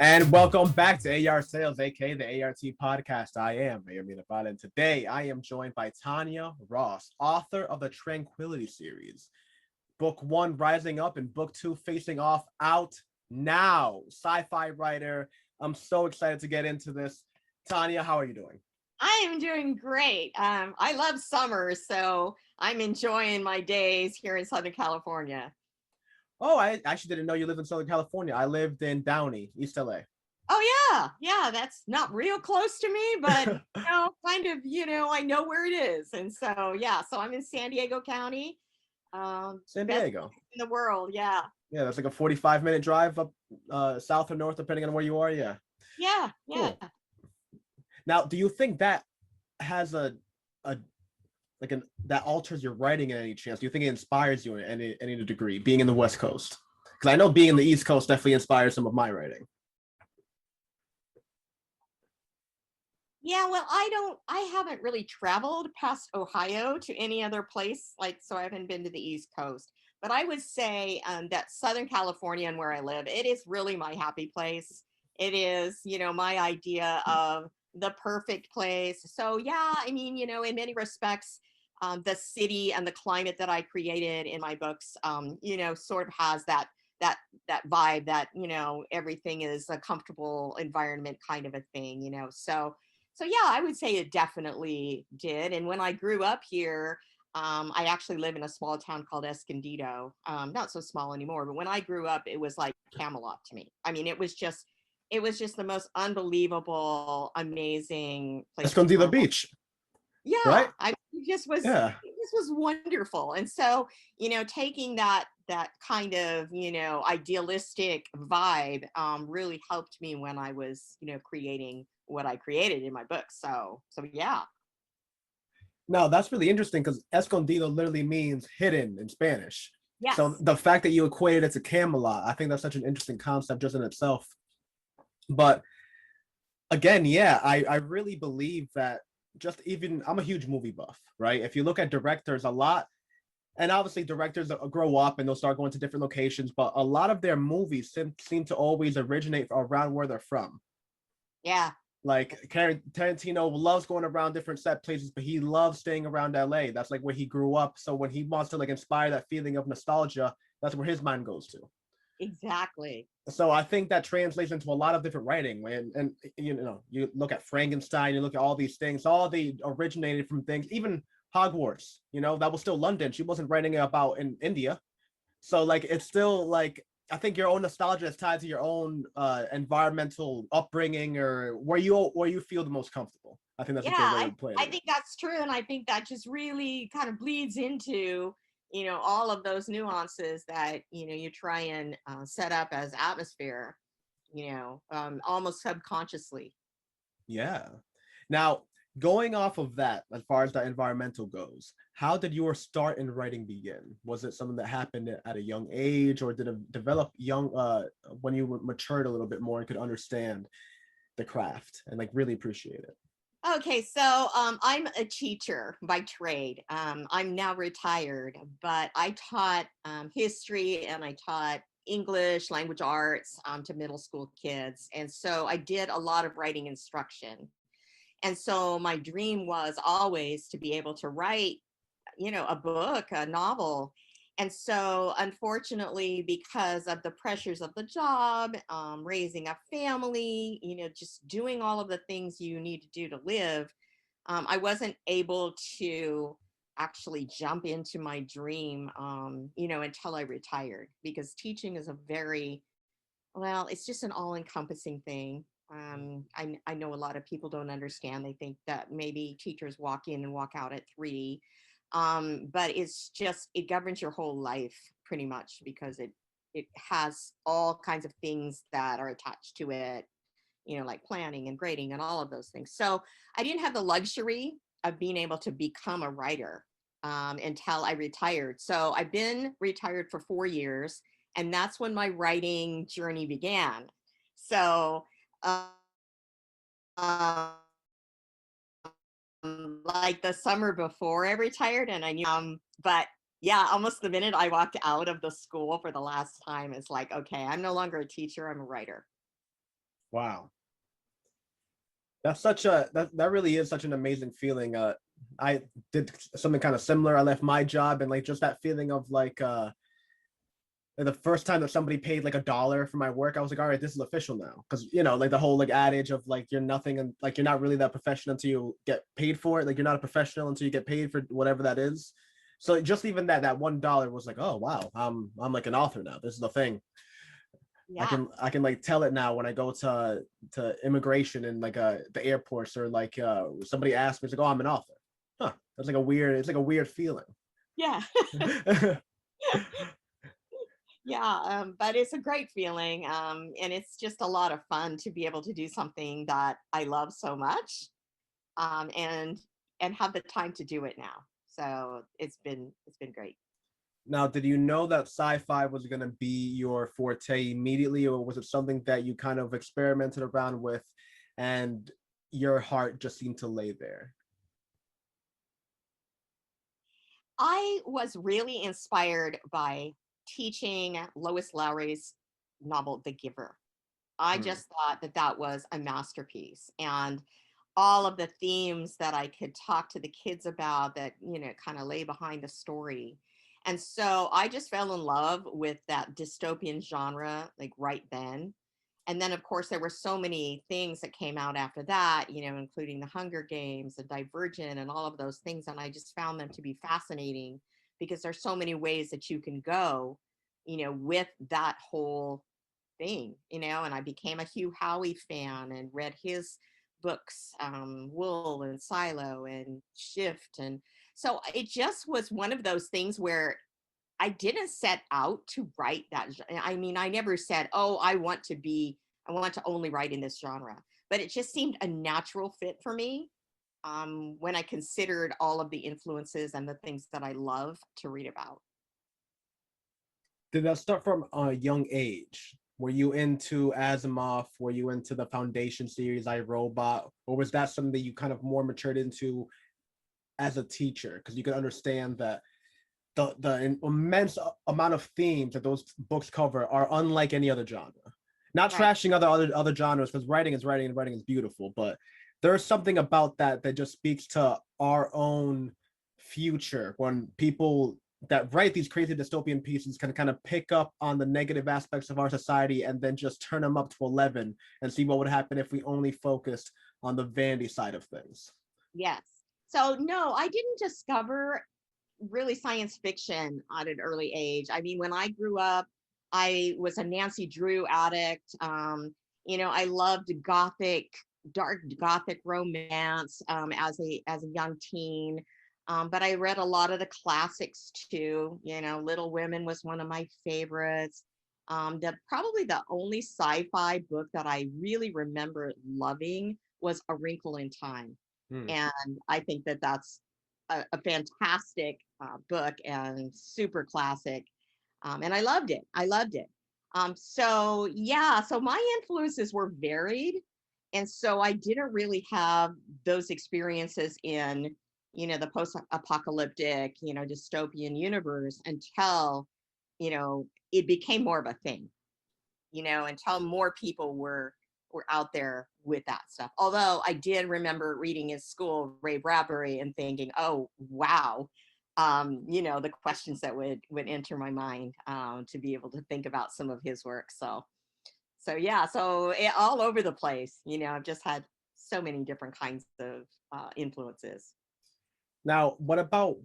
And welcome back to AR Sales, aka the ART podcast. I am Mayor and today I am joined by Tanya Ross, author of the Tranquility Series. Book 1, Rising Up, and Book 2, Facing Off, out now. Sci-fi writer. I'm so excited to get into this. Tanya, how are you doing? I am doing great. I love summer, so I'm enjoying my days here in Southern California. Oh, I actually didn't know you lived in Southern California. I lived in Downey, East LA. Oh yeah, that's not real close to me, but I know where it is. And so so I'm in San Diego County. San Best Diego. place in the world, yeah. Yeah, that's like a 45-minute drive up south or north, depending on where you are. Yeah. Yeah. Cool. Now, do you think that has that alters your writing in any chance? Do you think it inspires you in any degree, being in the West Coast? Because I know being in the East Coast definitely inspires some of my writing. Yeah, well, I haven't really traveled past Ohio to any other place, so I haven't been to the East Coast. But I would say that Southern California and where I live, it is really my happy place. It is, my idea of the perfect place. So yeah, I mean, in many respects, the city and the climate that I created in my books, sort of has that vibe that, everything is a comfortable environment kind of a thing, So yeah, I would say it definitely did. And when I grew up here, I actually live in a small town called Escondido. Not so small anymore, but when I grew up, it was like Camelot to me. I mean, it was just the most unbelievable, amazing place. Escondido Beach. Yeah, right? It just was wonderful. And so, taking that kind of, idealistic vibe really helped me when I was, creating what I created in my book. So yeah. No, that's really interesting because Escondido literally means hidden in Spanish. Yes. So the fact that you equated it to Camelot, I think that's such an interesting concept just in itself. But again, yeah, I really believe that I'm a huge movie buff, right? If you look at directors a lot, and obviously directors grow up and they'll start going to different locations, but a lot of their movies seem to always originate around where they're from. Yeah. Like Tarantino loves going around different set places, but he loves staying around LA. That's like where he grew up. So when he wants to like inspire that feeling of nostalgia, that's where his mind goes to. Exactly. So I think that translates into a lot of different writing. And you look at Frankenstein, you look at all these things, all they originated from things, even Hogwarts, that was still London. She wasn't writing about in India. So like, it's still like, I think your own nostalgia is tied to your own environmental upbringing or where you feel the most comfortable. I think that's a good way to play it. I think that's true. And I think that just really kind of bleeds into, all of those nuances that, you try and set up as atmosphere, almost subconsciously. Yeah. Now, going off of that, as far as the environmental goes, how did your start in writing begin? Was it something that happened at a young age, or did it develop when you matured a little bit more and could understand the craft and like really appreciate it? Okay, so I'm a teacher by trade. I'm now retired, but I taught history and I taught English, language arts to middle school kids. And so I did a lot of writing instruction. And so my dream was always to be able to write, a book, a novel. And so unfortunately, because of the pressures of the job, raising a family, just doing all of the things you need to do to live, I wasn't able to actually jump into my dream, until I retired, because teaching is it's just an all-encompassing thing. I know a lot of people don't understand. They think that maybe teachers walk in and walk out at 3. But it governs your whole life pretty much, because it has all kinds of things that are attached to it, like planning and grading and all of those things. So I didn't have the luxury of being able to become a writer until I retired. So I've been retired for 4 years, and that's when my writing journey began. So like the summer before I retired, and I knew, but yeah, almost the minute I walked out of the school for the last time, it's like, okay, I'm no longer a teacher, I'm a writer. Wow. That's such a that really is such an amazing feeling. I did something kind of similar. I left my job, and like just that feeling of like the first time that somebody paid like $1 for my work, I was like, all right, this is official now. Because you know, like the whole like adage of like you're nothing and like you're not really that professional until you get paid for it. Like you're not a professional until you get paid for whatever that is. So just even that $1 was like, oh wow, I'm like an author now. This is the thing. Yeah. I can like tell it now when I go to immigration and like the airports or like somebody asks me, it's like, oh, I'm an author. Huh. That's like a weird, it's like a weird feeling. Yeah. Yeah, but it's a great feeling, and it's just a lot of fun to be able to do something that I love so much, um, and and have the time to do it now. So it's been great. Now, did you know that sci-fi was going to be your forte immediately, or was it something that you kind of experimented around with and your heart just seemed to lay there? I was really inspired by teaching Lois Lowry's novel, The Giver. I Hmm. just thought that that was a masterpiece. And all of the themes that I could talk to the kids about that, kind of lay behind the story. And so I just fell in love with that dystopian genre, like right then. And then, of course, there were so many things that came out after that, including the Hunger Games and Divergent and all of those things. And I just found them to be fascinating because there's so many ways that you can go, with that whole thing, and I became a Hugh Howey fan and read his books, Wool and Silo and Shift. And so it just was one of those things where I didn't set out to write that. I mean, I never said, oh, I want to only write in this genre, but it just seemed a natural fit for me, when I considered all of the influences and the things that I love to read about. Did that start from a young age? Were you into Asimov? Were you into the Foundation series, I, Robot? Or was that something that you kind of more matured into as a teacher? Because you could understand that the immense amount of themes that those books cover are unlike any other genre. Not Right. trashing other genres, because writing is writing and writing is beautiful, but there's something about that that just speaks to our own future when people that write these crazy dystopian pieces can kind of pick up on the negative aspects of our society and then just turn them up to 11 and see what would happen if we only focused on the vanity side of things. Yes. So no, I didn't discover really science fiction at an early age. I mean, when I grew up, I was a Nancy Drew addict. I loved dark gothic romance, as a young teen. But I read a lot of the classics too. Little Women was one of my favorites. Probably the only sci-fi book that I really remember loving was A Wrinkle in Time, Hmm. and I think that that's a fantastic book and super classic. And I loved it. I loved it. So yeah, so my influences were varied. And so I didn't really have those experiences in, the post-apocalyptic, dystopian universe until, it became more of a thing, until more people were out there with that stuff. Although I did remember reading in school Ray Bradbury and thinking, oh wow, the questions that would enter my mind, to be able to think about some of his work. So yeah, so all over the place. I've just had so many different kinds of influences. Now, what about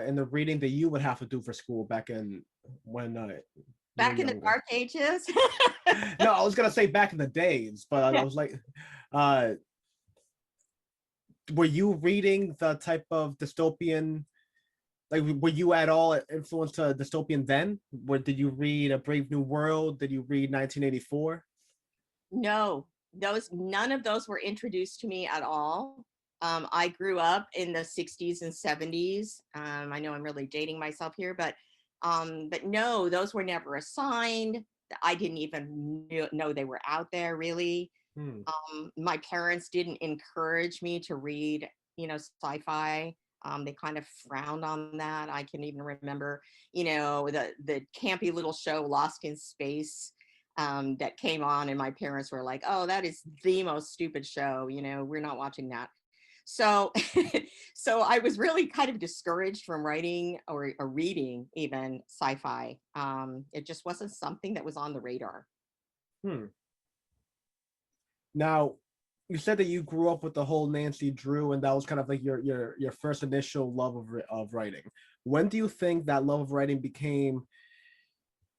in the reading that you would have to do for school back in when you were Back in the younger? dark ages. No, I was gonna say back in the days, but I Yeah. was like, uh, were you reading the type of dystopian? Like, were you at all influenced to dystopian then? Did you read A Brave New World? Did you read 1984? No, those none of those were introduced to me at all. I grew up in the 60s and 70s. I know I'm really dating myself here, but no, those were never assigned. I didn't even know they were out there really. Hmm. My parents didn't encourage me to read, sci-fi. They kind of frowned on that. I can even remember, the campy little show Lost in Space, that came on, and my parents were like, "Oh, that is the most stupid show. We're not watching that." So, so I was really kind of discouraged from writing or reading even sci-fi. It just wasn't something that was on the radar. Hmm. Now, you said that you grew up with the whole Nancy Drew, and that was kind of like your first initial love of writing. When do you think that love of writing became,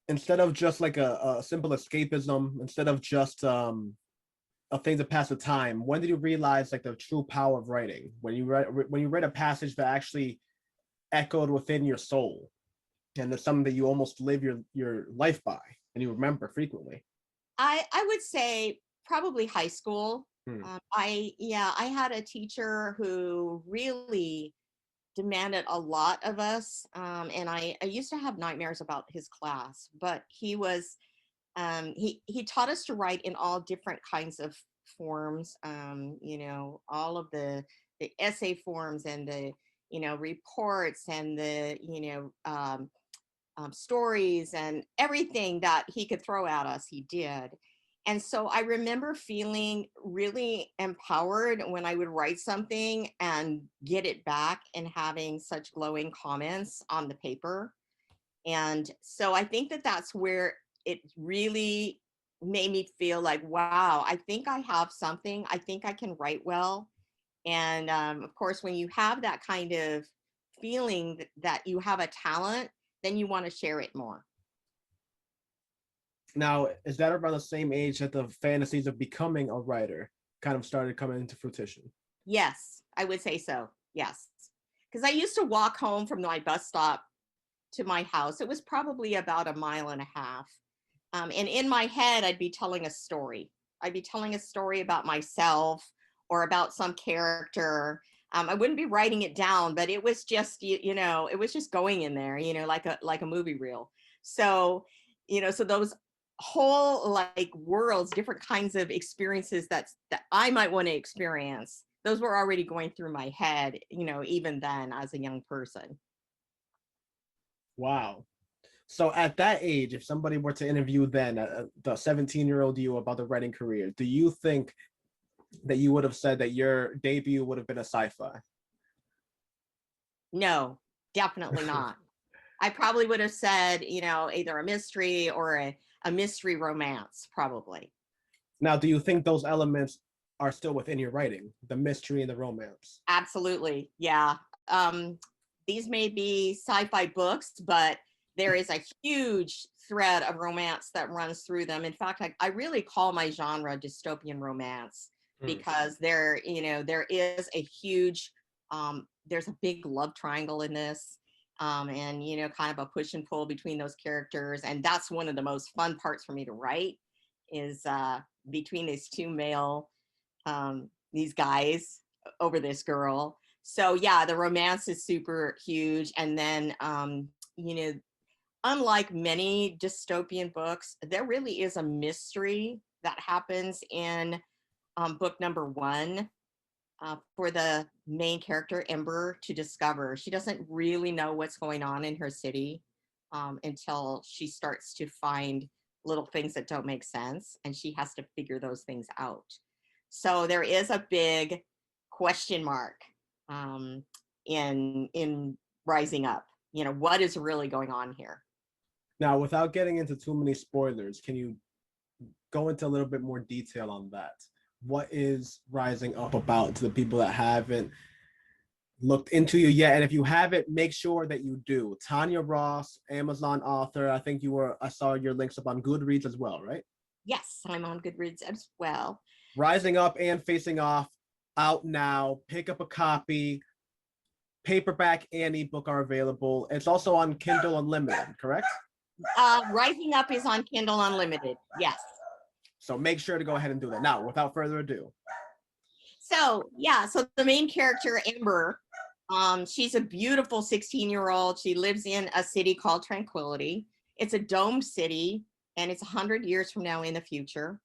instead of just like a simple escapism, instead of just a thing to pass the time? When did you realize like the true power of writing? When you read a passage that actually echoed within your soul, and it's something that you almost live your life by, and you remember frequently. I would say probably high school. Hmm. I had a teacher who really demanded a lot of us, and I used to have nightmares about his class. But he taught us to write in all different kinds of forms. All of the essay forms, and the reports, and the stories, and everything that he could throw at us, he did. And so I remember feeling really empowered when I would write something and get it back and having such glowing comments on the paper. And so I think that that's where it really made me feel like, wow, I think I have something. I think I can write well. And of course, when you have that kind of feeling that you have a talent, then you want to share it more. Now, is that around the same age that the fantasies of becoming a writer kind of started coming into fruition? Yes, I would say so. Yes. Because I used to walk home from my bus stop to my house. It was probably about a mile and a half. And in my head, I'd be telling a story. I'd be telling a story about myself or about some character. I wouldn't be writing it down, but it was just, it was just going in there, like a movie reel. So, so those whole like worlds, different kinds of experiences that I might want to experience, those were already going through my head, even then as a young person. Wow. So at that age, if somebody were to interview then the 17-year-old you about the writing career, do you think that you would have said that your debut would have been a sci-fi? No, definitely not. I probably would have said, either a mystery or a mystery romance, probably. Now, do you think those elements are still within your writing, the mystery and the romance? Absolutely. Yeah. Um, these may be sci-fi books, but there is a huge thread of romance that runs through them. In fact, I really call my genre dystopian romance Hmm. because there is a huge, there's a big love triangle in this. And kind of a push and pull between those characters, and that's one of the most fun parts for me to write is between these two male these guys over this girl. So yeah, the romance is super huge. And then unlike many dystopian books, there really is a mystery that happens in book number one, for the main character, Ember, to discover. She doesn't really know what's going on in her city until she starts to find little things that don't make sense, and she has to figure those things out. So there is a big question mark in Rising Up. What is really going on here? Now, without getting into too many spoilers, can you go into a little bit more detail on that? What is Rising Up about to the people that haven't looked into you yet? And if you haven't, make sure that you do. Tanya Ross, Amazon author. I saw your links up on Goodreads as well, right? Yes, I'm on Goodreads as well. Rising Up and Facing Off out now. Pick up a copy. Paperback and ebook are available. It's also on Kindle Unlimited, correct? Rising Up is on Kindle Unlimited. Yes. So make sure to go ahead and do that. Now, without further ado. So yeah, so the main character, Ember, she's a beautiful 16-year-old. She lives in a city called Tranquility. It's a domed city, and it's 100 years from now in the future.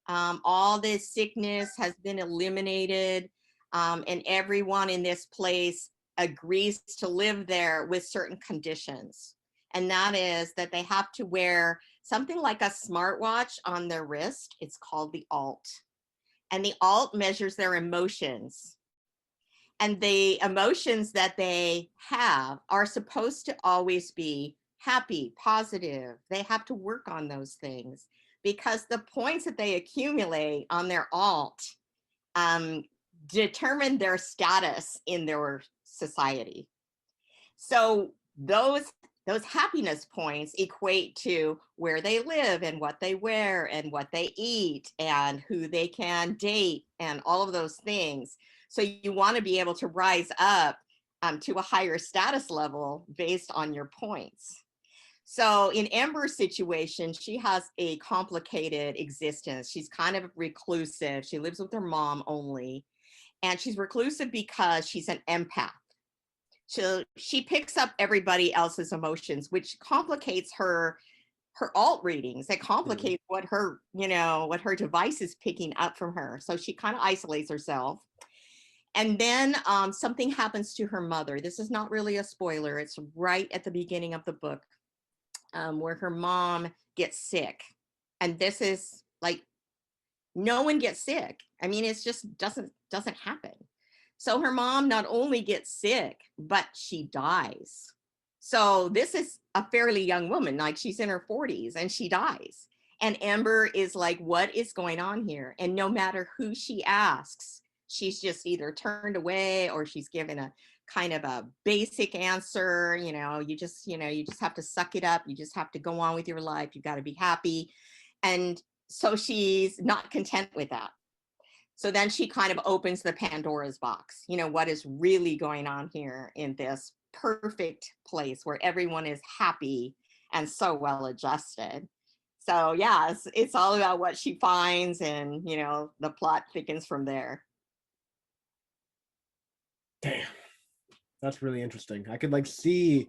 All this sickness has been eliminated, and everyone in this place agrees to live there with certain conditions. And that is that they have to wear something like a smartwatch on their wrist. It's called the ALT. And the ALT measures their emotions. And the emotions that they have are supposed to always be happy, positive. They have to work on those things because the points that they accumulate on their ALT determine their status in their society. So those happiness points equate to where they live and what they wear and what they eat and who they can date and all of those things. So you want to be able to rise up to a higher status level based on your points. So in Amber's situation, she has a complicated existence. She's kind of reclusive. She lives with her mom only. And she's reclusive because she's an empath. So she picks up everybody else's emotions, which complicates her alt readings. It complicates what her, what her device is picking up from her. So she kind of isolates herself. And then something happens to her mother. This is not really a spoiler. It's right at the beginning of the book where her mom gets sick. And this is like, no one gets sick. I mean, it's just doesn't happen. So her mom not only gets sick, but she dies. So this is a fairly young woman, like she's in her 40s and she dies. And Amber is like, what is going on here? And no matter who she asks, she's just either turned away or she's given a kind of a basic answer. You just have to suck it up. You just have to go on with your life. You got to be happy. And so she's not content with that. So then she kind of opens the Pandora's box. What is really going on here in this perfect place where everyone is happy and so well adjusted. So yeah, it's all about what she finds, and the plot thickens from there. Damn, that's really interesting. I could see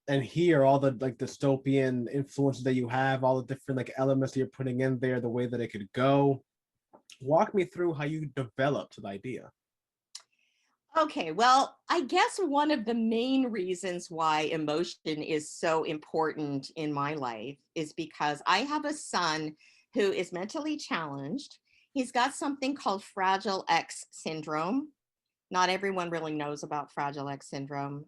and hear all the dystopian influences that you have, all the different elements that you're putting in there, the way that it could go. Walk me through how you developed the idea. Okay, well, I guess one of the main reasons why emotion is so important in my life is because I have a son who is mentally challenged. He's got something called Fragile X syndrome. Not everyone really knows about Fragile X syndrome,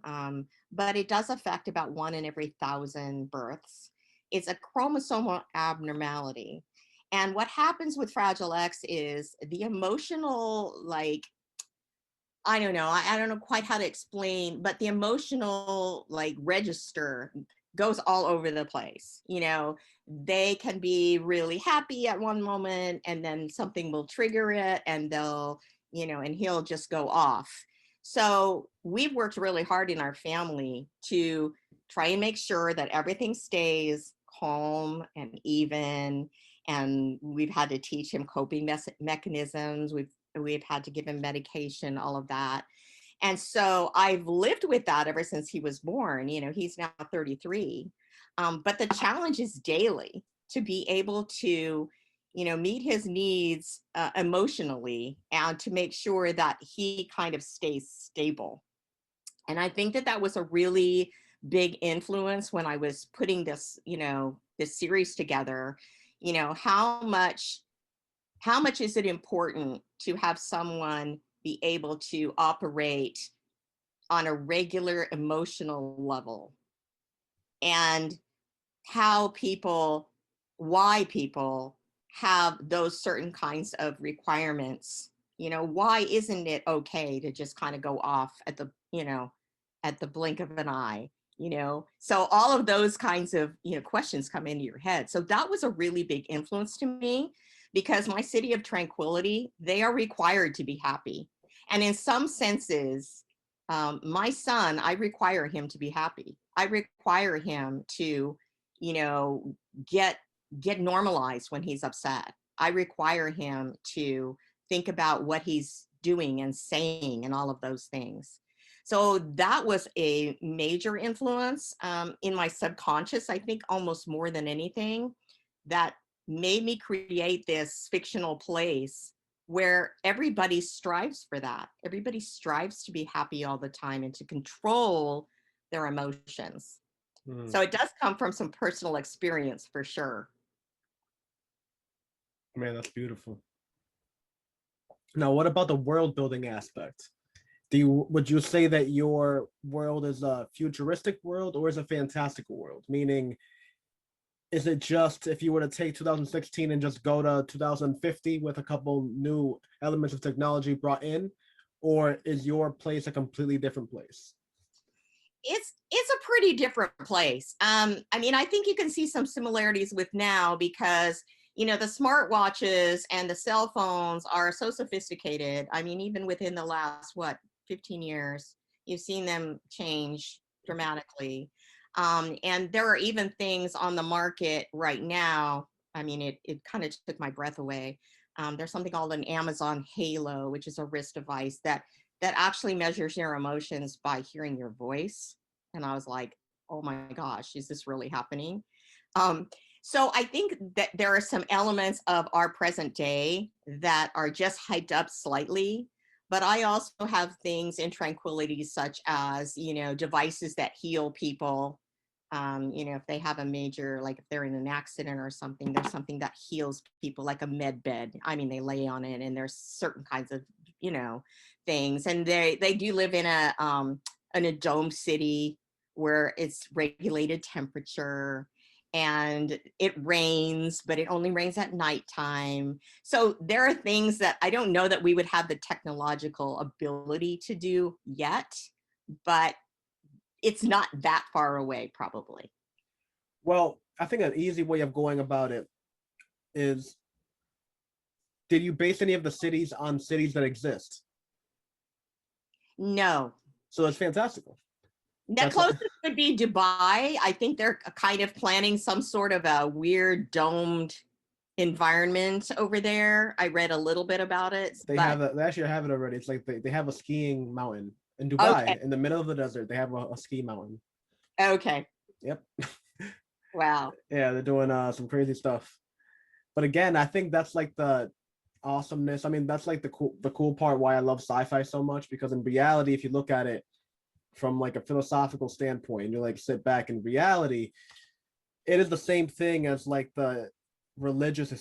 but it does affect about 1 in every 1,000 births. It's a chromosomal abnormality. And what happens with Fragile X is the emotional, I don't know, I don't know quite how to explain, but the emotional register goes all over the place. They can be really happy at one moment and then something will trigger it and they'll, and he'll just go off. So we've worked really hard in our family to try and make sure that everything stays calm and even. And we've had to teach him coping mechanisms. We've had to give him medication, all of that. And so I've lived with that ever since he was born. He's now 33. But the challenge is daily to be able to, meet his needs emotionally and to make sure that he kind of stays stable. And I think that was a really big influence when I was putting this, this series together. How much is it important to have someone be able to operate on a regular emotional level, and why people have those certain kinds of requirements? Why isn't it okay to just kind of go off at the blink of an eye? So all of those kinds of questions come into your head. So that was a really big influence to me, because my city of Tranquility, they are required to be happy. And in some senses, my son, I require him to be happy. I require him to, get normalized when he's upset. I require him to think about what he's doing and saying and all of those things. So that was a major influence in my subconscious, I think, almost more than anything, that made me create this fictional place where everybody strives for that. Everybody strives to be happy all the time and to control their emotions. So it does come from some personal experience for sure. Man, that's beautiful. Now, what about the world building aspect? Would you say that your world is a futuristic world or is a fantastical world? Meaning, is it just if you were to take 2016 and just go to 2050 with a couple new elements of technology brought in, or is your place a completely different place? It's a pretty different place. I mean, I think you can see some similarities with now because the smartwatches and the cell phones are so sophisticated. I mean, even within the last 15 years, you've seen them change dramatically. And there are even things on the market right now. I mean, it kind of took my breath away. There's something called an Amazon Halo, which is a wrist device that actually measures your emotions by hearing your voice. And I was like, oh my gosh, is this really happening? So I think that there are some elements of our present day that are just hyped up slightly. But I also have things in Tranquility, such as, devices that heal people. If they have a major, like if they're in an accident or something, there's something that heals people, like a med bed. I mean, they lay on it and there's certain kinds of, things. And they do live in a dome city where it's regulated temperature and it rains, but it only rains at nighttime. So there are things that I don't know that we would have the technological ability to do yet, but it's not that far away, probably. Well, I think an easy way of going about it is, did you base any of the cities on cities that exist? No. So it's fantastical. The closest would be Dubai. I think they're kind of planning some sort of a weird domed environment over there. I read a little bit about it. They actually have it already. It's like they have a skiing mountain in Dubai, okay. In the middle of the desert. They have a ski mountain. Okay. Yep. Wow. Yeah, they're doing some crazy stuff. But again, I think that's like the awesomeness. I mean, that's like the cool part why I love sci-fi so much, because in reality, if you look at it from like a philosophical standpoint and you like sit back, in reality, it is the same thing as like the religious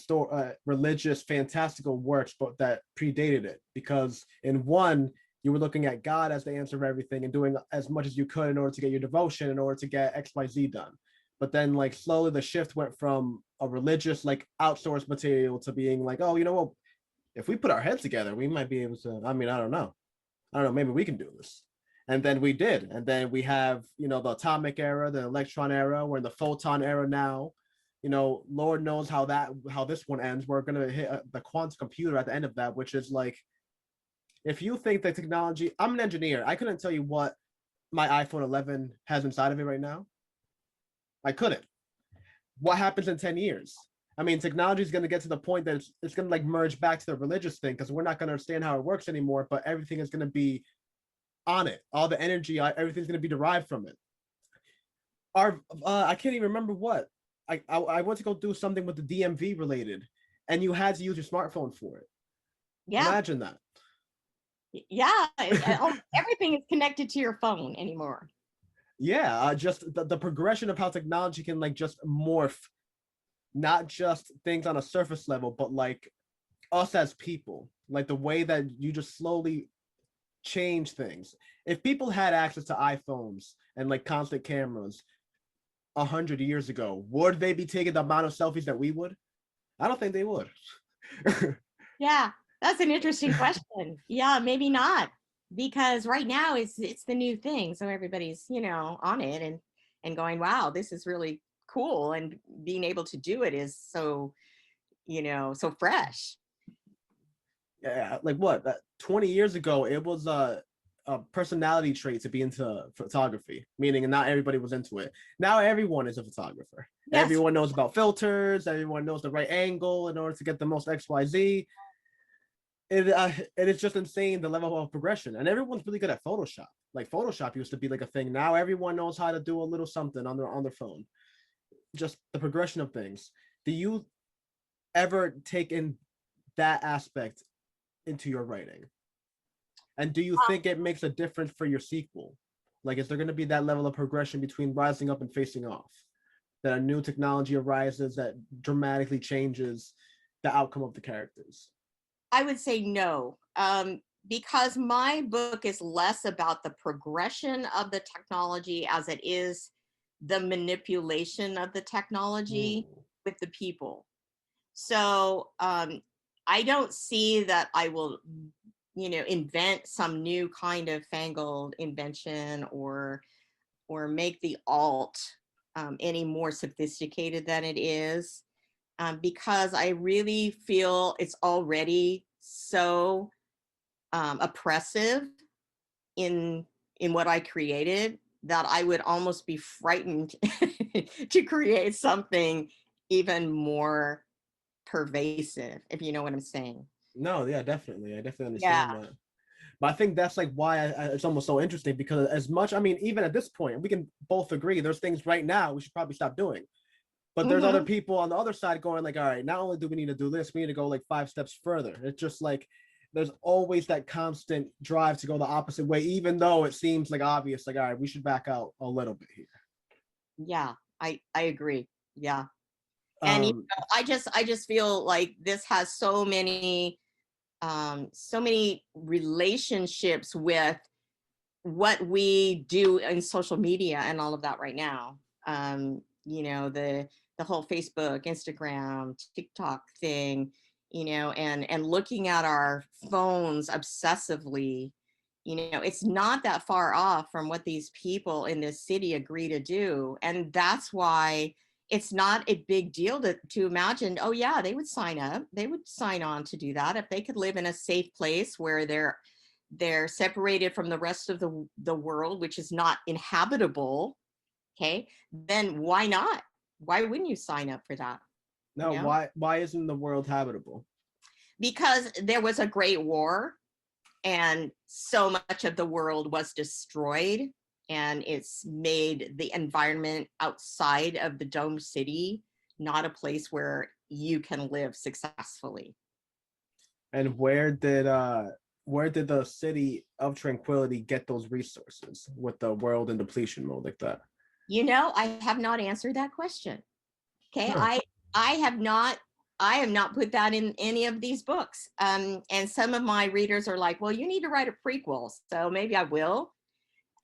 fantastical works, but that predated it, because in one you were looking at God as the answer of everything and doing as much as you could in order to get your devotion, in order to get XYZ done. But then like slowly the shift went from a religious like outsourced material to being like, oh, you know what, if we put our heads together, we might be able to, I mean, I don't know, maybe we can do this. And then we did. And then we have, the atomic era, the electron era, we're in the photon era now. Lord knows how this one ends. We're going to hit the quantum computer at the end of that, which is like, if you think that technology, I'm an engineer. I couldn't tell you what my iPhone 11 has inside of it right now. I couldn't. What happens in 10 years? I mean, technology is going to get to the point that it's going to like merge back to the religious thing, because we're not going to understand how it works anymore, but everything is going to be on it. All the energy, everything's going to be derived from it. I can't even remember what. I went to go do something with the DMV related, and you had to use your smartphone for it. Yeah. Imagine that. Yeah. Everything is connected to your phone anymore. Yeah. Just the progression of how technology can like just morph, not just things on a surface level, but like us as people, like the way that you just slowly change things. If people had access to iPhones and like constant cameras 100 years ago, would they be taking the amount of selfies that we would? I don't think they would. Yeah, that's an interesting question. Yeah, maybe not, because right now it's the new thing, so everybody's on it and going, wow, this is really cool, and being able to do it is so so fresh. Yeah, like what? 20 years ago, it was a personality trait to be into photography, meaning not everybody was into it. Now everyone is a photographer. Yes. Everyone knows about filters. Everyone knows the right angle in order to get the most XYZ. It is just insane, the level of progression, and everyone's really good at Photoshop. Like Photoshop used to be like a thing. Now everyone knows how to do a little something on their phone. Just the progression of things. Do you ever take in that aspect into your writing? And do you think it makes a difference for your sequel? Like, is there going to be that level of progression between rising up and facing off? That a new technology arises that dramatically changes the outcome of the characters? I would say no, because my book is less about the progression of the technology as it is the manipulation of the technology with the people. So I don't see that I will, invent some new kind of fangled invention or make the alt any more sophisticated than it is, because I really feel it's already so oppressive in what I created that I would almost be frightened to create something even more pervasive, if you know what I'm saying. No, yeah, definitely. I definitely Yeah. understand that. But I think that's like why it's almost so interesting, because as much, I mean, even at this point, we can both agree there's things right now we should probably stop doing. But there's other Hmm. people on the other side going like, all right, not only do we need to do this, we need to go like 5 steps further. It's just like there's always that constant drive to go the opposite way, even though it seems like obvious, like, all right, we should back out a little bit here. Yeah, I agree. Yeah. And Um, I just feel like this has so many relationships with what we do in social media and all of that right now. The whole Facebook, Instagram, TikTok thing, and looking at our phones obsessively. It's not that far off from what these people in this city agree to do, and that's why it's not a big deal to imagine, oh yeah, they would sign up, they would sign on to do that if they could live in a safe place where they're separated from the rest of the world, which is not inhabitable. Okay, then why not? Why wouldn't you sign up for that? you now, know why isn't the world habitable? because there was a great war and so much of the world was destroyed, and it's made the environment outside of the dome city not a place where you can live successfully. And where did the city of Tranquility get those resources with the world in depletion mode like that? I have not answered that question. Okay, Huh. I have not put that in any of these books. And some of my readers are like, well, you need to write a prequel, so maybe I will.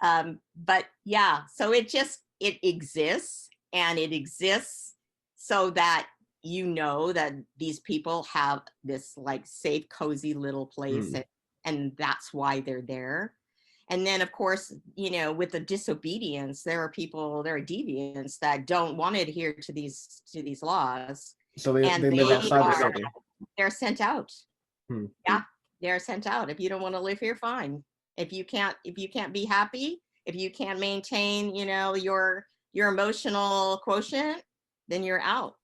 But yeah, so it exists, and it exists so that that these people have this like safe, cozy little place, Hmm. and that's why they're there. And then, of course, with the disobedience, there are deviants that don't want to adhere to these laws, So and they live outside the city. they're sent out. Hmm. Yeah, they're sent out. If you don't want to live here, fine. If you can't be happy, if you can't maintain, your emotional quotient, then you're out.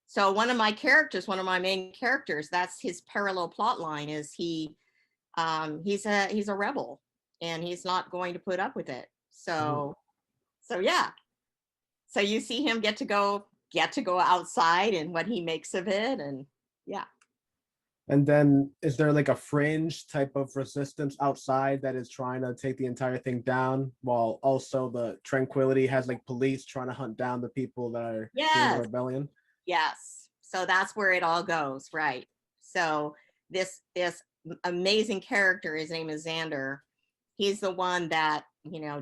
So one of my main characters, that's his parallel plot line, is he's a rebel, and he's not going to put up with it. Hmm. So yeah. So you see him get to go outside and what he makes of it, and yeah. And then is there like a fringe type of resistance outside that is trying to take the entire thing down, while also the Tranquility has like police trying to hunt down the people that are doing the Yes. rebellion? Yes. So that's where it all goes, right? So this amazing character, his name is Xander. He's the one that,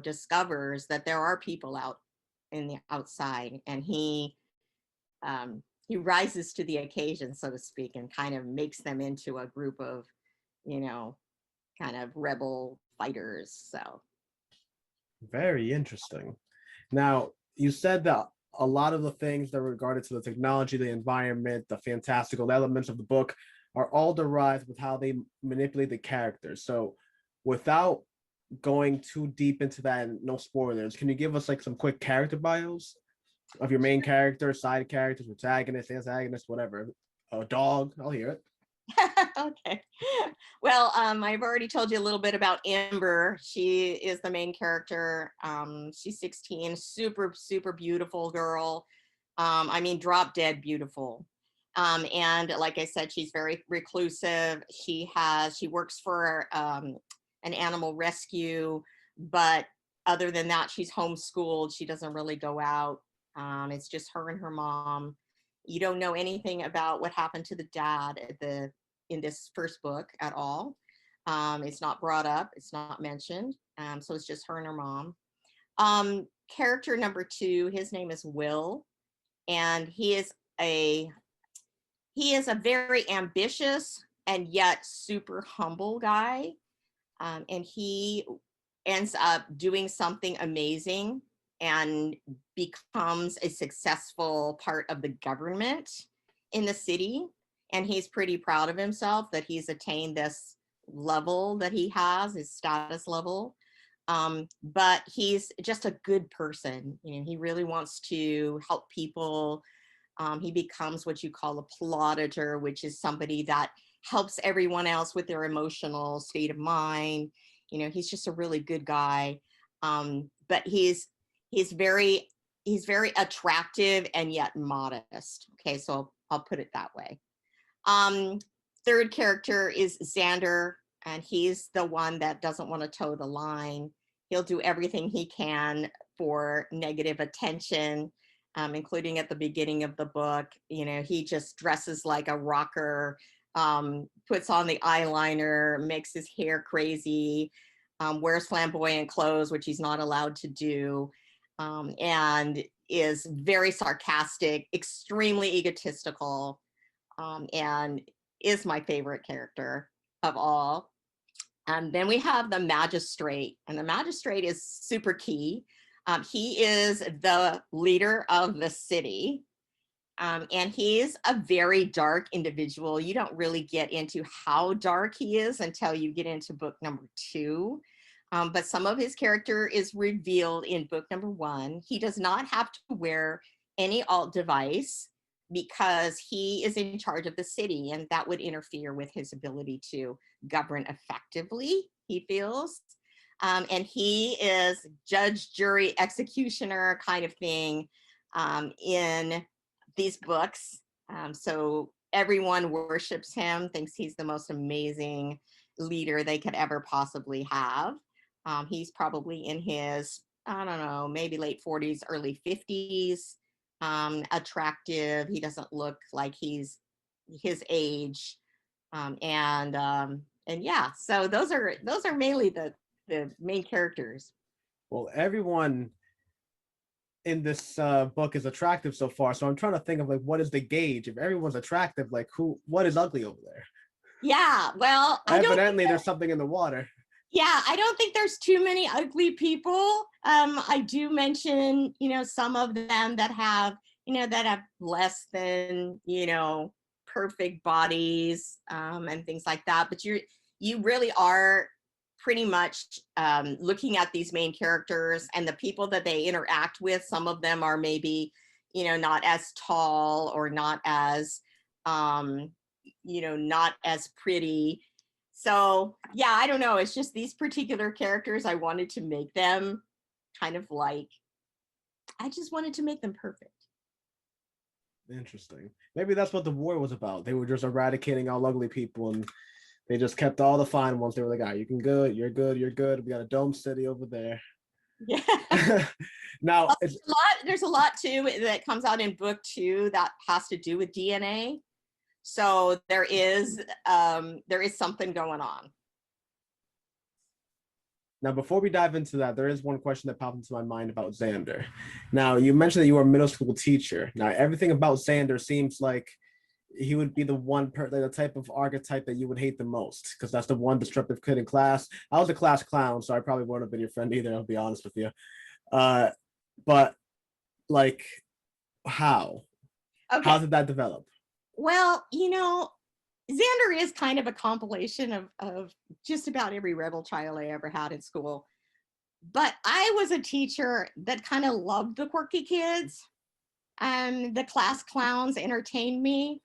discovers that there are people out in the outside, and he rises to the occasion, so to speak, and kind of makes them into a group of, you know, kind of rebel fighters. So Very interesting. Now, you said that a lot of the things that are regarded to the technology, the environment, the fantastical elements of the book are all derived with how they manipulate the characters. So, without going too deep into that, and no spoilers, can you give us like some quick character bios of your main character, side characters, protagonist, antagonist, whatever? A dog, I'll hear it. okay. Well, I've already told you a little bit about Amber. She is the main character. She's 16, super, super beautiful girl. I mean, drop dead beautiful. And like I said, she's very reclusive. She works for an animal rescue, but other than that, she's homeschooled. She doesn't really go out. It's just her and her mom. You don't know anything about what happened to the dad in this first book at all. It's not brought up. It's not mentioned. So it's just her and her mom. Character number 2, his name is Will, and he is a very ambitious and yet super humble guy. And he ends up doing something amazing and becomes a successful part of the government in the city. And he's pretty proud of himself that he's attained this level that he has, his status level. But he's just a good person. You know, he really wants to help people. He becomes what you call a plauditor, which is somebody that helps everyone else with their emotional state of mind. You know, he's just a really good guy. But he's very attractive and yet modest. Okay, so I'll put it that way. Third character is Xander, and he's the one that doesn't want to toe the line. He'll do everything he can for negative attention, including at the beginning of the book. You know, he just dresses like a rocker, puts on the eyeliner, makes his hair crazy, wears flamboyant clothes, which he's not allowed to do, and is very sarcastic, extremely egotistical, and is my favorite character of all. And then we have the magistrate, and the magistrate is super key. He is the leader of the city, and he's a very dark individual. You don't really get into how dark he is until you get into book number 2. But some of his character is revealed in book number 1. He does not have to wear any alt device because he is in charge of the city, and that would interfere with his ability to govern effectively, he feels. And he is judge, jury, executioner kind of thing in these books. So everyone worships him, thinks he's the most amazing leader they could ever possibly have. He's probably in his, I don't know, maybe late 40s, early 50s. Attractive. He doesn't look like he's his age. And yeah, so those are mainly the main characters. Well, everyone in this book is attractive so far, so I'm trying to think of like what is the gauge. If everyone's attractive, like what is ugly over there? Yeah, well, evidently there's something in the water. Yeah, I don't think there's too many ugly people. I do mention, you know, some of them that have, you know, that have less than, you know, perfect bodies, and things like that. But you really are pretty much looking at these main characters and the people that they interact with. Some of them are maybe, you know, not as tall or not as, you know, not as pretty. So yeah, I don't know. It's just these particular characters, I wanted to make them kind of like, I just wanted to make them perfect. Interesting. Maybe that's what the war was about. They were just eradicating all ugly people, and they just kept all the fine ones. They were like, you can good, you're good, you're good. We got a dome city over there. Yeah. Now well, there's a lot too that comes out in book 2 that has to do with DNA. So there is something going on. Now, before we dive into that, there is one question that popped into my mind about Xander. Now, you mentioned that you were a middle school teacher. Now, everything about Xander seems like he would be the type of archetype that you would hate the most, because that's the one disruptive kid in class. I was a class clown, so I probably wouldn't have been your friend either, I'll be honest with you. But like, how? Okay. How did that develop? Well, you know, Xander is kind of a compilation of just about every rebel child I ever had in school. But I was a teacher that kind of loved the quirky kids, and the class clowns entertained me.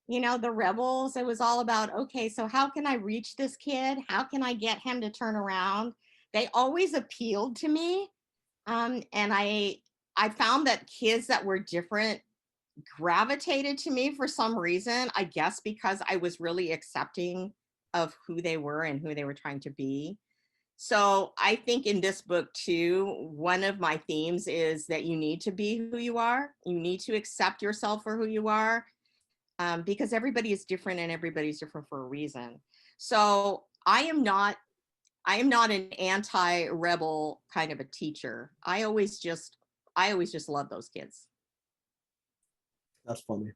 You know, the rebels, it was all about, okay, so how can I reach this kid? How can I get him to turn around? They always appealed to me. And I found that kids that were different gravitated to me for some reason, I guess because I was really accepting of who they were and who they were trying to be. So I think in this book too, one of my themes is that you need to be who you are. You need to accept yourself for who you are, because everybody is different and everybody's different for a reason. So I am not an anti-rebel kind of a teacher. I always just love those kids. That's funny.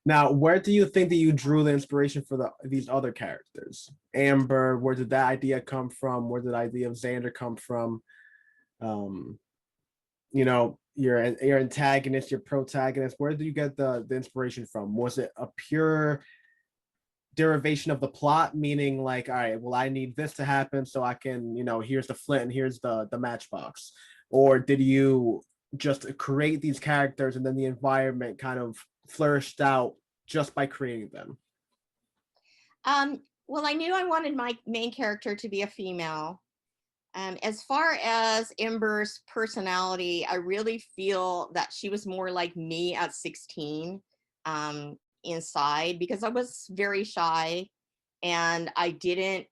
Now, where do you think that you drew the inspiration for these other characters? Amber, where did that idea come from? Where did the idea of Xander come from? Um, your antagonist, your protagonist. Where did you get the inspiration from? Was it a pure derivation of the plot, meaning like, all right, well, I need this to happen so I can, here's the flint and here's the matchbox? Or did you just create these characters and then the environment kind of flourished out just by creating them? Well, I knew I wanted my main character to be a female. As far as Ember's personality, I really feel that she was more like me at 16, inside, because I was very shy and I didn't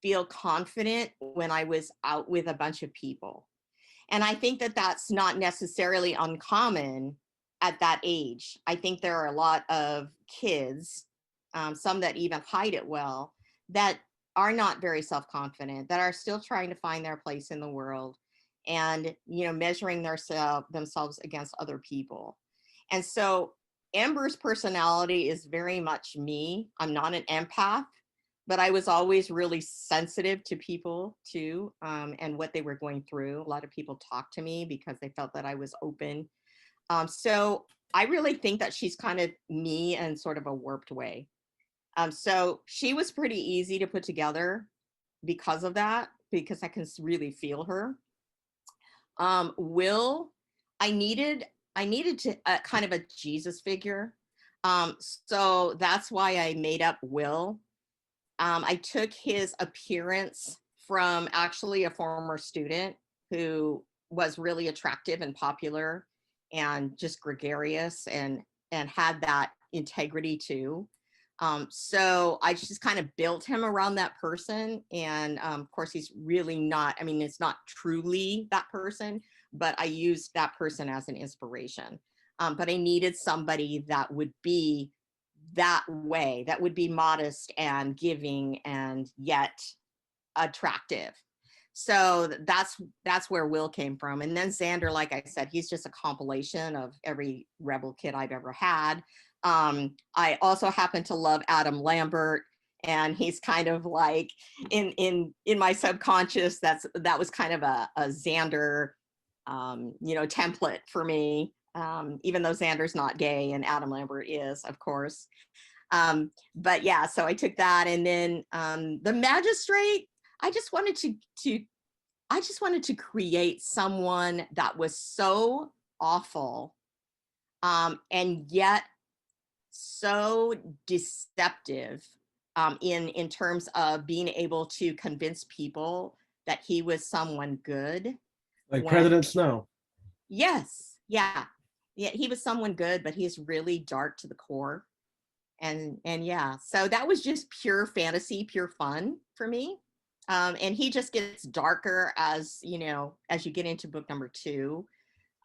feel confident when I was out with a bunch of people. And I think that that's not necessarily uncommon at that age. I think there are a lot of kids, some that even hide it well, that are not very self-confident, that are still trying to find their place in the world and, measuring themselves against other people. And so Amber's personality is very much me. I'm not an empath, but I was always really sensitive to people too, and what they were going through. A lot of people talked to me because they felt that I was open. So I really think that she's kind of me in sort of a warped way. So she was pretty easy to put together because of that, because I can really feel her. Will, I needed to kind of a Jesus figure. So that's why I made up Will. I took his appearance from actually a former student who was really attractive and popular and just gregarious and had that integrity too. So I just kind of built him around that person. And of course, he's really not, I mean, it's not truly that person, but I used that person as an inspiration. But I needed somebody that would be that way, that would be modest and giving and yet attractive. So that's where Will came from. And then Xander, like I said, he's just a compilation of every rebel kid I've ever had. I also happen to love Adam Lambert, and he's kind of like in my subconscious, that was kind of a Xander template for me. Even though Xander's not gay and Adam Lambert is, of course. But yeah, so I took that, and then the magistrate, I just wanted to create someone that was so awful, and yet so deceptive, in terms of being able to convince people that he was someone good. Like President Snow. Yes, yeah, he was someone good, but he's really dark to the core. And yeah, so that was just pure fantasy, pure fun for me. And he just gets darker as you get into book number 2.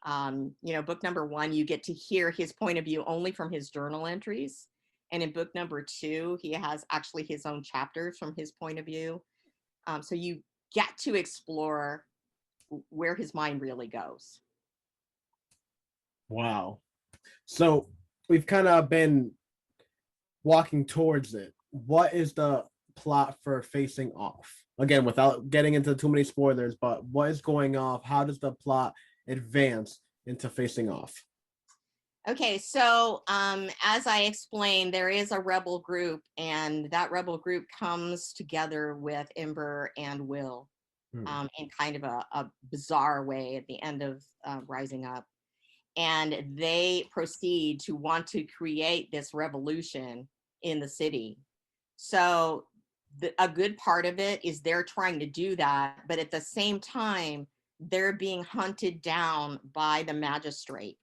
Book number 1, you get to hear his point of view only from his journal entries, and in book number 2, he has actually his own chapters from his point of view. So you get to explore where his mind really goes. Wow. So we've kind of been walking towards it. What is the plot for Facing Off? Again, without getting into too many spoilers, but what is going off? How does the plot advance into Facing Off? Okay, so as I explained, there is a rebel group, and that rebel group comes together with Ember and Will, in kind of a bizarre way at the end of Rising Up. And they proceed to want to create this revolution in the city. So a good part of it is they're trying to do that, but at the same time, they're being hunted down by the magistrate.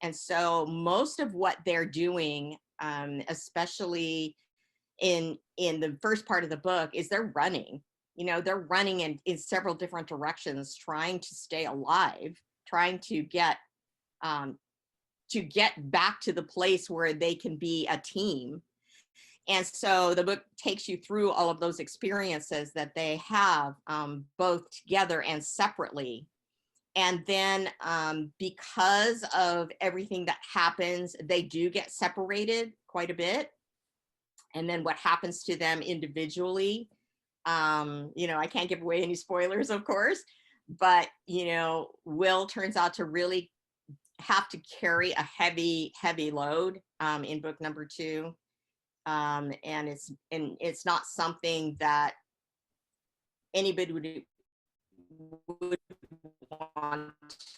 And so most of what they're doing, especially in the first part of the book, is they're running. they're running in several different directions, trying to stay alive, trying to get back to the place where they can be a team. And so the book takes you through all of those experiences that they have, both together and separately. And then because of everything that happens, they do get separated quite a bit. And then what happens to them individually, I can't give away any spoilers, of course, but, Will turns out to really have to carry a heavy, heavy load in book number 2. And it's not something that anybody would want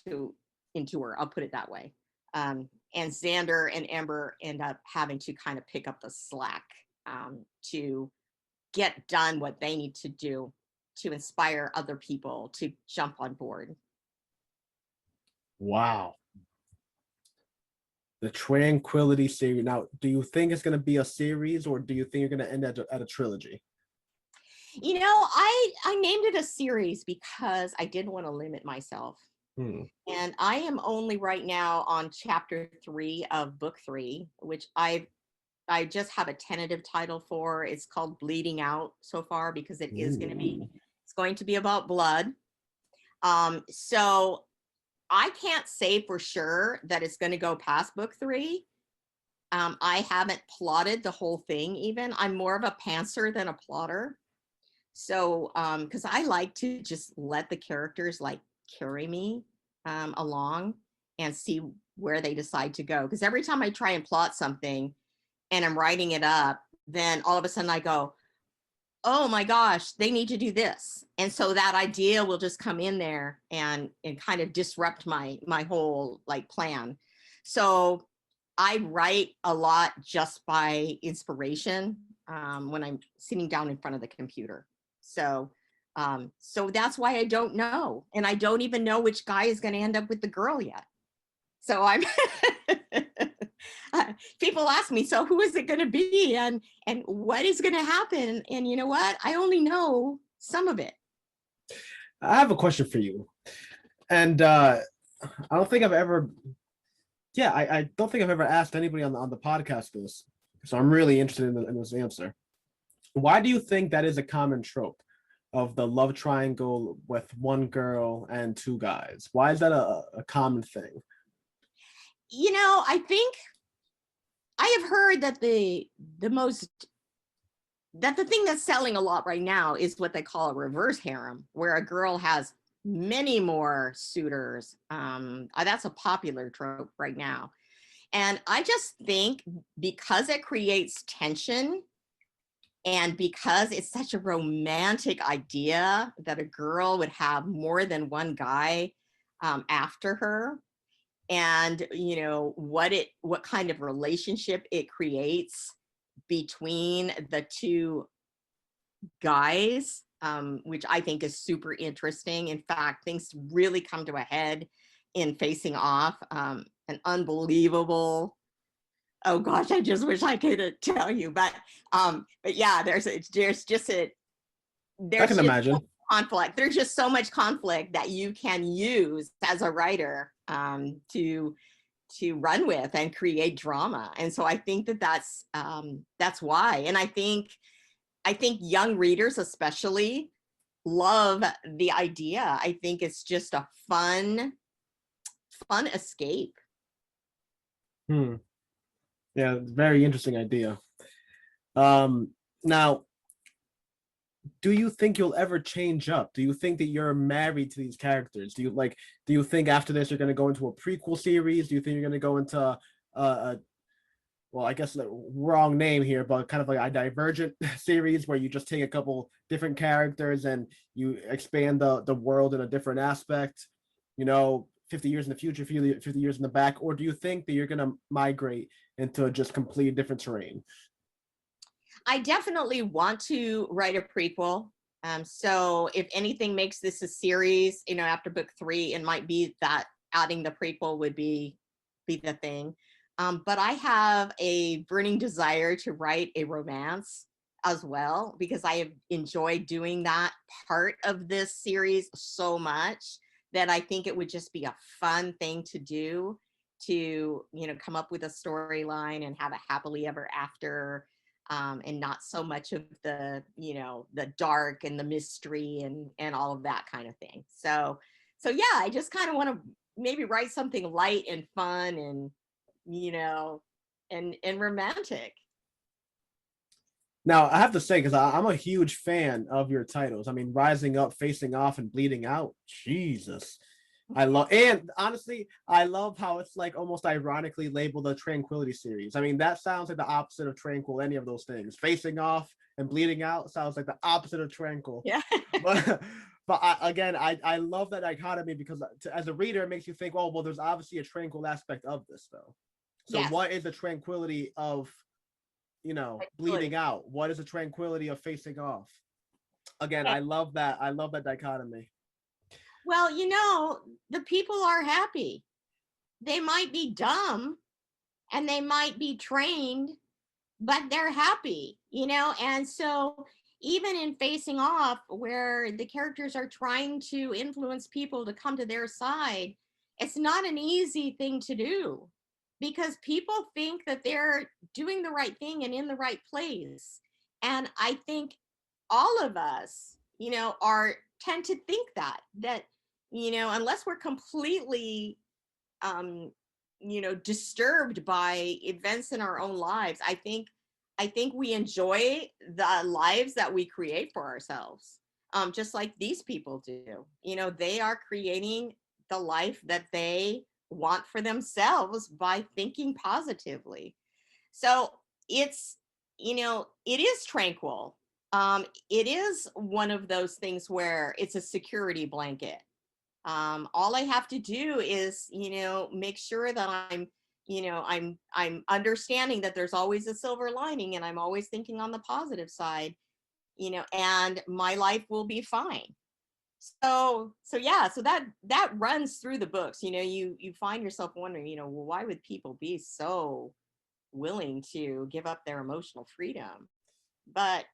to endure. I'll put it that way. And Xander and Ember end up having to kind of pick up the slack to get done what they need to do to inspire other people to jump on board. Wow. The Tranquility Series. Now, do you think it's going to be a series, or do you think you're going to end at a trilogy? I named it a series because I didn't want to limit myself. And I am only right now on chapter 3 of book 3, which I just have a tentative title for. It's called Bleeding Out so far, because it is going to be about blood. So I can't say for sure that it's going to go past book 3. I haven't plotted the whole thing even. I'm more of a pantser than a plotter. So, because I like to just let the characters like carry me along and see where they decide to go. Because every time I try and plot something and I'm writing it up, then all of a sudden I go, oh my gosh, they need to do this. And so that idea will just come in there and kind of disrupt my whole like plan. So I write a lot just by inspiration when I'm sitting down in front of the computer. So that's why I don't know. And I don't even know which guy is going to end up with the girl yet. So I'm people ask me, so who is it going to be, and what is going to happen? And you know what? I only know some of it. I have a question for you, and I don't think I've ever, I don't think I've ever asked anybody on the podcast this, so I'm really interested in this answer. Why do you think that is a common trope of the love triangle with one girl and 2 guys? Why is that a common thing? I think I have heard that the thing that's selling a lot right now is what they call a reverse harem, where a girl has many more suitors. That's a popular trope right now. And I just think because it creates tension, and because it's such a romantic idea that a girl would have more than one guy after her, and what kind of relationship it creates between the 2 guys, which I think is super interesting. In fact, things really come to a head in Facing Off, an unbelievable, oh gosh, I just wish I could tell you, but yeah, there's I can imagine conflict. There's just so much conflict that you can use as a writer to run with and create drama. And so I think that's why. And I think young readers especially love the idea. I think it's just a fun escape. Yeah, very interesting idea. Now, do you think you'll ever change up? Do you think that you're married to these characters? Do you think after this you're going to go into a prequel series? Do you think you're going to go into well, I guess the wrong name here, but kind of like a divergent series where you just take a couple different characters and you expand the world in a different aspect, 50 years in the future, 50 years in the back? Or do you think that you're going to migrate into just completely different terrain? I definitely want to write a prequel. So if anything makes this a series, after book 3, it might be that adding the prequel would be the thing. But I have a burning desire to write a romance. as well, because I have enjoyed doing that part of this series so much that I think it would just be a fun thing to do, to, you know, come up with a storyline and have a happily ever after, and not so much of the, you know, the dark and the mystery and all of that kind of thing. So yeah, I just kind of want to maybe write something light and fun and, you know, and romantic. Now, I have to say, because I'm a huge fan of your titles. I mean, Rising Up, Facing Off, and Bleeding Out. Jesus. I love, and honestly, I love how it's like almost ironically labeled the Tranquility Series. I mean, that sounds like the opposite of tranquil, any of those things. Facing Off and Bleeding Out sounds like the opposite of tranquil. Yeah. But again, I love that dichotomy because as a reader, it makes you think, well, there's obviously a tranquil aspect of this, though. So Yes. what is the tranquility of, you know, bleeding out? What is the tranquility of facing off? Again, Yeah. I love that. I love that dichotomy. Well, you know, the people are happy. They might be dumb and they might be trained, but they're happy, you know? And so even in facing off, where the characters are trying to influence people to come to their side, it's not an easy thing to do, because people think that they're doing the right thing and in the right place. And I think all of us, you know, are tend to think that, you know, unless we're completely um you know, disturbed by events in our own lives, I think we enjoy the lives that we create for ourselves, just like these people do. You know, they are creating the life that they want for themselves by thinking positively. So it's, you know, it is tranquil. It is one of those things where it's a security blanket. All I have to do is, you know, make sure that I'm, you know, I'm understanding that there's always a silver lining and I'm always thinking on the positive side, you know, and my life will be fine. So yeah, so that runs through the books. You know, you find yourself wondering, you know, well, why would people be so willing to give up their emotional freedom? But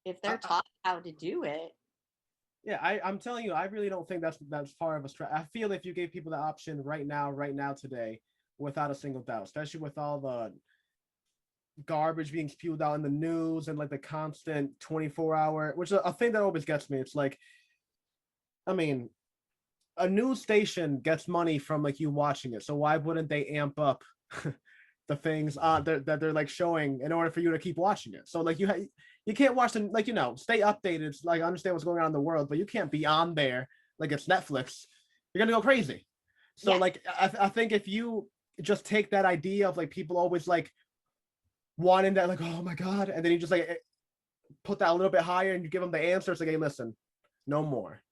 if they're taught how to do it. Yeah, I'm telling you, I really don't think that's far of a stretch. I feel if you gave people the option right now, today, without a single doubt, especially with all the garbage being spewed out in the news and like the constant 24-hour, which is a thing that always gets me. It's like, I mean, a news station gets money from like you watching it, so why wouldn't they amp up the things that they're like showing in order for you to keep watching it? So like you can't watch them, like, you know, stay updated, like understand what's going on in the world, but you can't be on there like it's Netflix. You're gonna go crazy. So Yeah. like I think if you just take that idea of like people always like wanting that, like, oh my god, and then you just like put that a little bit higher and you give them the answers, like, hey, listen, no more.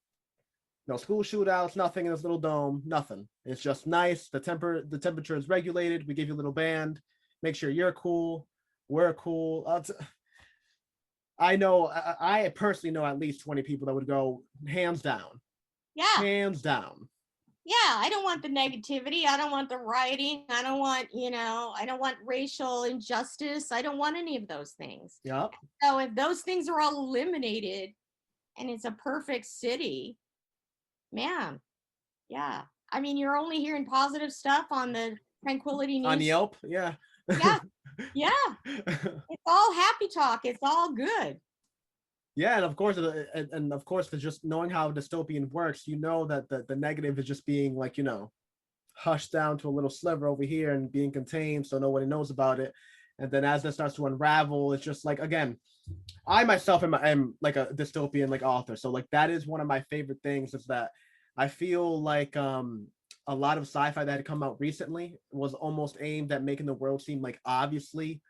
No school shootouts, nothing in this little dome, nothing. It's just nice. The temperature is regulated. We give you a little band. Make sure you're cool. We're cool. I know, I personally know at least 20 people that would go hands down. Yeah. Hands down. Yeah, I don't want the negativity. I don't want the rioting. I don't want, you know, I don't want racial injustice. I don't want any of those things. Yep. So if those things are all eliminated and it's a perfect city, man, yeah. I mean, you're only hearing positive stuff on the Tranquility News. On Yelp, yeah. Yeah. Yeah. It's all happy talk. It's all good. Yeah, and of course, because just knowing how dystopian works, you know that the negative is just being like, you know, hushed down to a little sliver over here and being contained, so nobody knows about it. And then as that starts to unravel, it's just like, again, I myself am like a dystopian like author, so like that is one of my favorite things, is that I feel like a lot of sci-fi that had come out recently was almost aimed at making the world seem like obviously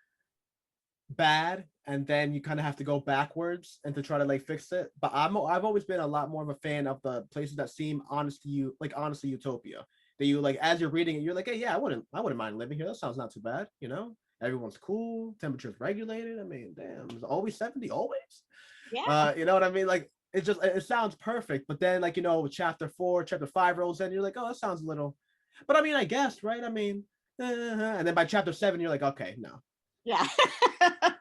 bad, and then you kind of have to go backwards and to try to like fix it. But I've always been a lot more of a fan of the places that seem honest to you, like honestly utopia. That you like, as you're reading it, you're like, hey, yeah, I wouldn't mind living here. That sounds not too bad, you know. Everyone's cool, temperature's regulated. I mean, damn, it's always 70, always. Yeah. You know what I mean? Like it sounds perfect, but then like, you know, chapter 4, chapter 5 rolls in, you're like, oh, that sounds a little. But I mean, I guess, right? I mean, and then by chapter 7, you're like, okay, no. Yeah.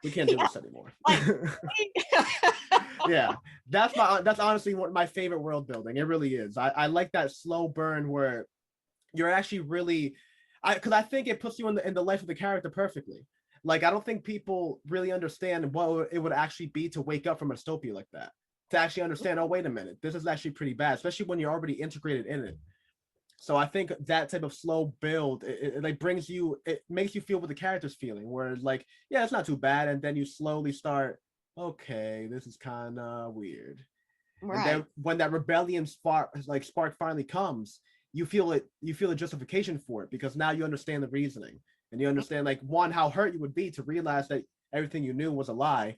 We can't do this anymore. Like, Yeah, that's honestly one of my favorite world building. It really is. I like that slow burn where you're actually really, because I think it puts you in the life of the character perfectly. Like, I don't think people really understand what it would actually be to wake up from a dystopia like that. To actually understand, oh, wait a minute, this is actually pretty bad, especially when you're already integrated in it. So I think that type of slow build, it like brings you, it makes you feel what the character's feeling, where like, yeah, it's not too bad, and then you slowly start, okay, this is kind of weird. And then right. when that rebellion spark finally comes, you feel a justification for it, because now you understand the reasoning, and you understand, like, one, how hurt you would be to realize that everything you knew was a lie,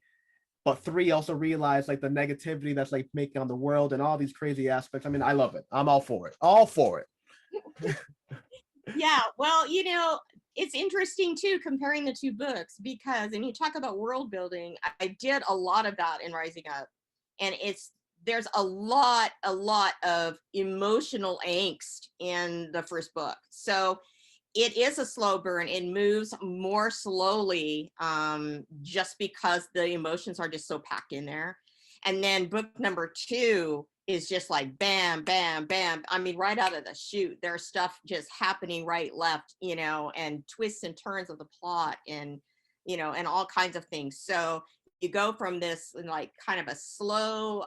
but three, also realize like the negativity that's like making on the world and all these crazy aspects. I mean, I love it. I'm all for it. All for it. Yeah, well, it's interesting too comparing the two books, because when you talk about world building, I did a lot of that in Rising Up, and there's a lot of emotional angst in the first book. So it is a slow burn. It moves more slowly, just because the emotions are just so packed in there. And then book number 2 is just like bam, bam, bam. I mean, right out of the chute, there's stuff just happening right, left, and twists and turns of the plot, and all kinds of things. So you go from this like kind of a slow,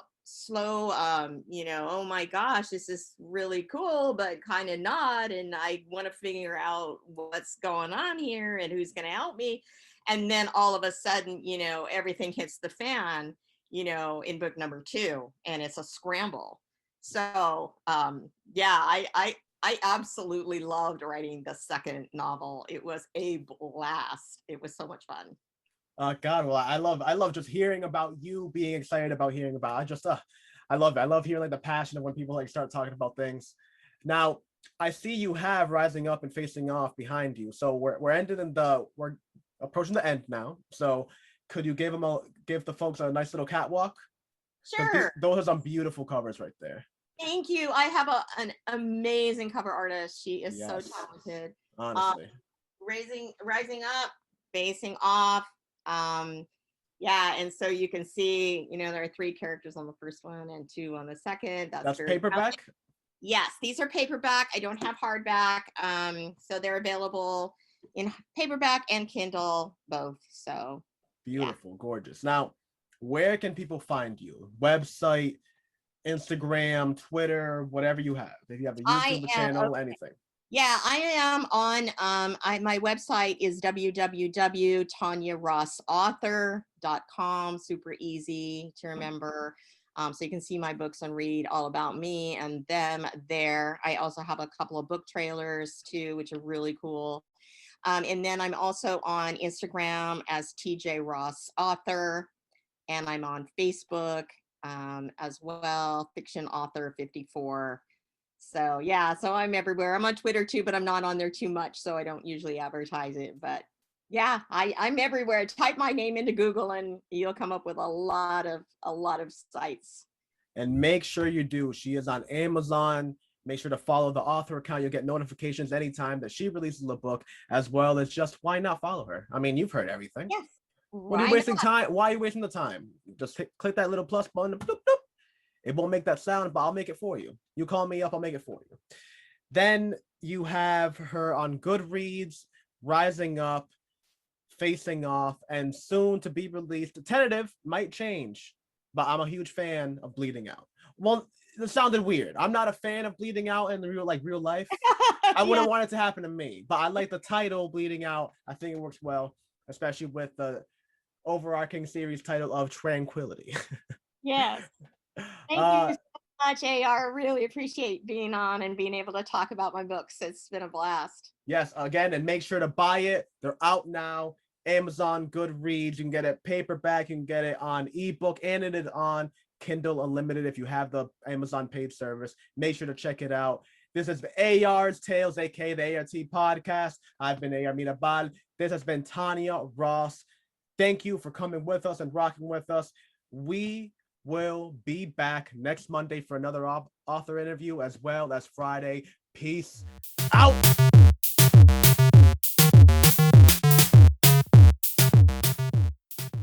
oh my gosh, this is really cool, but kind of not. And I want to figure out what's going on here and who's going to help me. And then all of a sudden, everything hits the fan, in book number 2, and it's a scramble. So yeah, I absolutely loved writing the second novel. It was a blast. It was so much fun. God, well, I love just hearing about you being excited about hearing about. I love it. I love hearing like the passion of when people like start talking about things. Now, I see you have Rising Up and Facing Off behind you, so we're we're approaching the end now. So, could you give the folks a nice little catwalk? Because Sure. those are some beautiful covers right there. Thank you. I have an amazing cover artist. She is so Yes, talented. Um, honestly. rising up, facing off. Yeah, and so you can see, there are 3 characters on the first one and 2 on the second. That's That's very telling. paperback. Yes, these are paperback. I don't have hardback. So they're available in paperback and Kindle both. So yeah. Beautiful, gorgeous. Now, where can people find you? Website, Instagram, Twitter, whatever you have. If you have a I YouTube am channel, anything. Yeah, I am on, my website is www.tanyarossauthor.com. Super easy to remember. So you can see my books and read all about me and them there. I also have a couple of book trailers too, which are really cool. And then I'm also on Instagram as TJ Ross Author, and I'm on Facebook as well, Fiction Author 54. So yeah, so I'm everywhere. I'm on Twitter too, but I'm not on there too much, so I don't usually advertise it. But yeah, I'm everywhere. Type my name into Google and you'll come up with a lot of sites. And make sure you do. She is on Amazon. Make sure to follow the author account. You'll get notifications anytime that she releases a book, as well as just why not follow her? I mean, you've heard everything. Yes. What are you Why wasting not? time? Why are you wasting the time? Just click that little plus button. Bloop, bloop. It won't make that sound, but I'll make it for you. You call me up, I'll make it for you. Then you have her on Goodreads, Rising Up, Facing Off, and soon to be released. The tentative might change, but I'm a huge fan of Bleeding Out. Well, it sounded weird. I'm not a fan of Bleeding Out in real life. I wouldn't Yeah. want it to happen to me, but I like the title Bleeding Out. I think it works well, especially with the overarching series title of Tranquility. Yes. Thank you so much, AR. Really appreciate being on and being able to talk about my books. It's been a blast. Yes, again, and make sure to buy it. They're out now. Amazon, Goodreads. You can get it paperback. You can get it on ebook, and it is on Kindle Unlimited if you have the Amazon paid service. Make sure to check it out. This has been AR's Tales, aka the ART podcast. I've been AR Mirabal. This has been Tanya Ross. Thank you for coming with us and rocking with us. We will be back next Monday for another author interview, as well as Friday. Peace out.